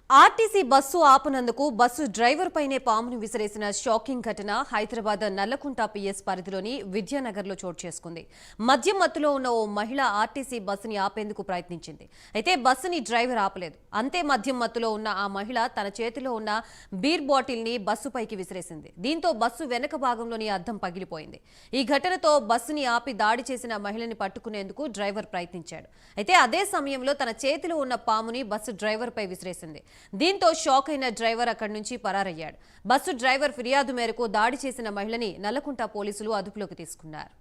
RTC bus ఆపనందుకు bus driver పైనే పామును విసిరేసిన shocking ఘటన హైదరాబాద్ నల్లకుంట పిఎస్ పరిధిలోని విద్యానగర్లో చోటు చేసుకుంది. మద్యం మత్తులో ఉన్న ఓ మహిళ ఆర్టీసీ బస్సుని ఆపేందుకు ప్రయత్నించింది. అయితే బస్సుని డ్రైవర్ ఆపలేదు. అంతే మద్యం మత్తులో ఉన్న ఆ మహిళ తన చేతిలో ఉన్న బీర్ బాటిల్ ని బస్సుపైకి విసిరేసింది. దీంతో బస్సు వెనక భాగంలోని అద్దం పగిలిపోయింది. ఈ ఘటనతో బస్సుని ఆపి దాడి చేసిన మహిళని పట్టుకునేందుకు డ్రైవర్ ప్రయత్నించాడు. అయితే అదే సమయంలో తన చేతిలో ఉన్న పాముని బస్సు డ్రైవర్ పై విసిరేసింది. దీంతో షాక్ అయిన డ్రైవర్ అక్కడి నుంచి పరారయ్యాడు. బస్సు డ్రైవర్ ఫిర్యాదు మేరకు దాడి చేసిన మహిళని నల్లకుంట పోలీసులు అదుపులోకి తీసుకున్నారు.